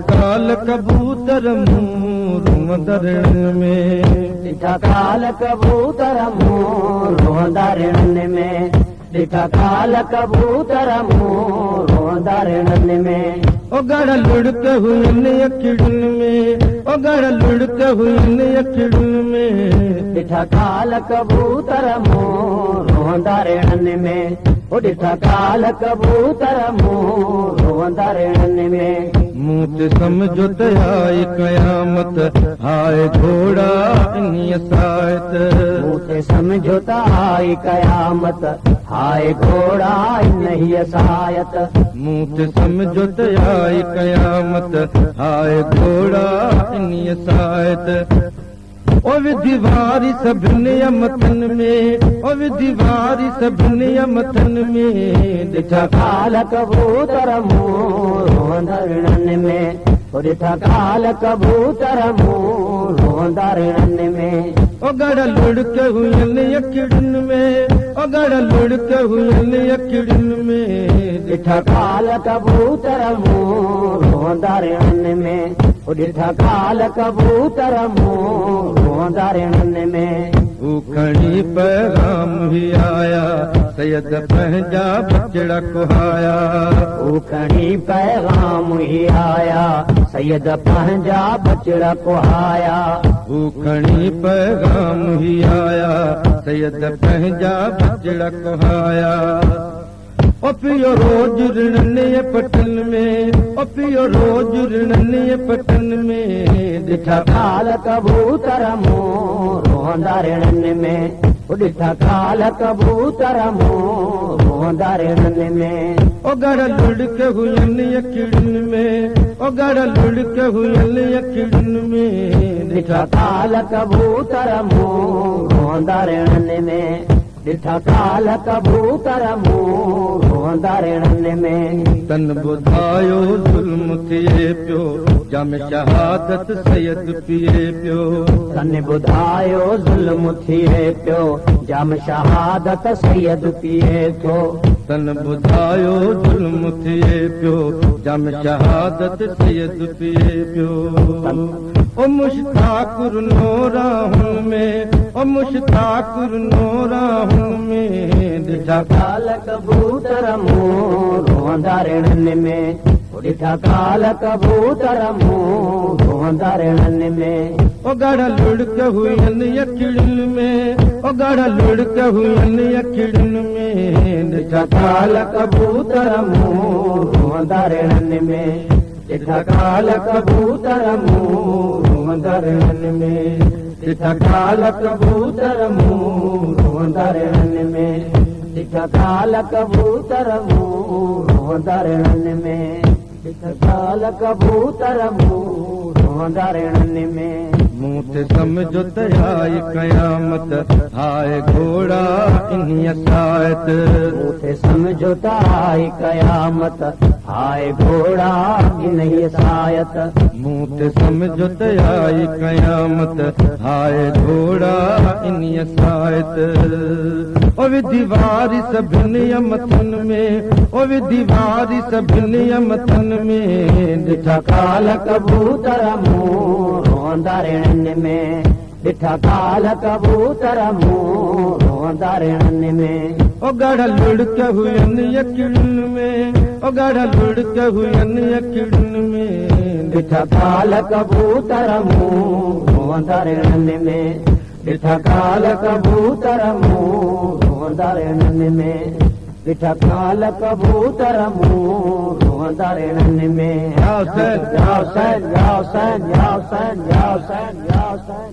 काल कबूतर मुंह दरण में, काल कबूतर मुंह दरण में, काल कबूतर मुंह दरण में। गड़ लुढ़क हुई अखिड़न में, गड़ लुढ़क हुई अखिड़न में, ॾिठा काल कबूतर मुंह दरण में, ॾिठा काल कबूतर मुंह दरण में। मुंह ते समझो त आई कयामत, हाय घोड़ा इन्हीअ सायत। मुंह ते समझो त आई कयामत, हाय घोड़ा इन्हीअ सायत। मुंह ते समझो त आई कयामत, हाय घोड़ा इन्हीअ सायत। ओ विधि वारी सभिनी अमतन में, ओ विधि वारी सभिनी अमतन में, ॾिठा काल कबूतर मुंह दरण में, ॾिठा काल कबूतर मुंह दरण में। गड़ लुढ़क हुई अखिड़न में, गड़ लुढ़क हुई अखिड़न में, ॾिठा काल कबूतर मुंह दरण में, ॾिठा काल कबूतर मुंह दरण में। खणी पैगाम ही आया, सैयद पंहिंजा बचड़ा कुहाया। खणी पैगाम ही आया, सैयद पंहिंजा बचड़ा कुहाया। खणी पैगाम ही आया, सैयद पंहिंजा बचड़ा कुहाया। ओ पियो रोज रिणनीय पटन में, ओ पियो रोज रिणनीय पटन में, ॾिठा काल कबूतर मुंह दरण में, ॾिठा काल कबूतर मुंह दरण में। गड़ लुढ़क हुई अखिड़न में, गड़ लुढ़क हुई अखिड़न में, ॾिठा काल कबूतर मुंह दरण में, ॾिठा काल कबूतर मुंह दरण में। तन ॿुधायो ज़ुल्म थिए पियो, जाम शहादत सैयद पिए पियो। तन ॿुधायो ज़ुल्म थिए पियो, जाम शहादत सैयद पिए थो। तन ॿुधायो ज़ुल्म थिए पियो, जाम शहादत सैयद पिए पियो। ओ मुश्ताकुर नोराहुं में, ओ मुश्ताकुर नोराहुं में, ॾिठा काल कबूतर मुंह दरण में, ॾिठा काल कबूतर मुंह दरण में। गड़ लुढ़क हुई अखिड़न में, गड़ लुढ़क हुई अखिड़न में, ॾिठा काल कबूतर मुंह दरण में, ॾिठा काल कबूतर मुंह दरण में। ॾिठा काल कबूतर मुंह दरण में, ॾिठा काल कबूतर मुंह दरण में, ॾिठा काल कबूतर मुंह दरण में। मुंह ते समझो त आई कयामत, हाय घोड़ा इन्हीअ सायत। मुंह ते समझो त आई कयामत, हाय घोड़ा इन्हीअ सायत। मुंह ते समझो त आई कयामत, हाय घोड़ा इन्हीअ सायत। ओ विधि वारी सभिनी अमतन में, ओ विधि वारी सभिनी अमतन में, ॾिठा काल कबूतर मुंह दरण में, ॾिठा काल कबूतर मुंह दरण में। गड़ लुढ़क हुई अखिड़न में, गड़ लुढ़क हुई अखिड़न में, ॾिठा काल कबूतर मुंह दरण में, ॾिठा काल कबूतर मुंह दरण में। ॾिठा काल कबूतर मुंह दरण में। या हुसैन, या हुसैन, या हुसैन, या हुसैन, या हुसैन, या हुसैन।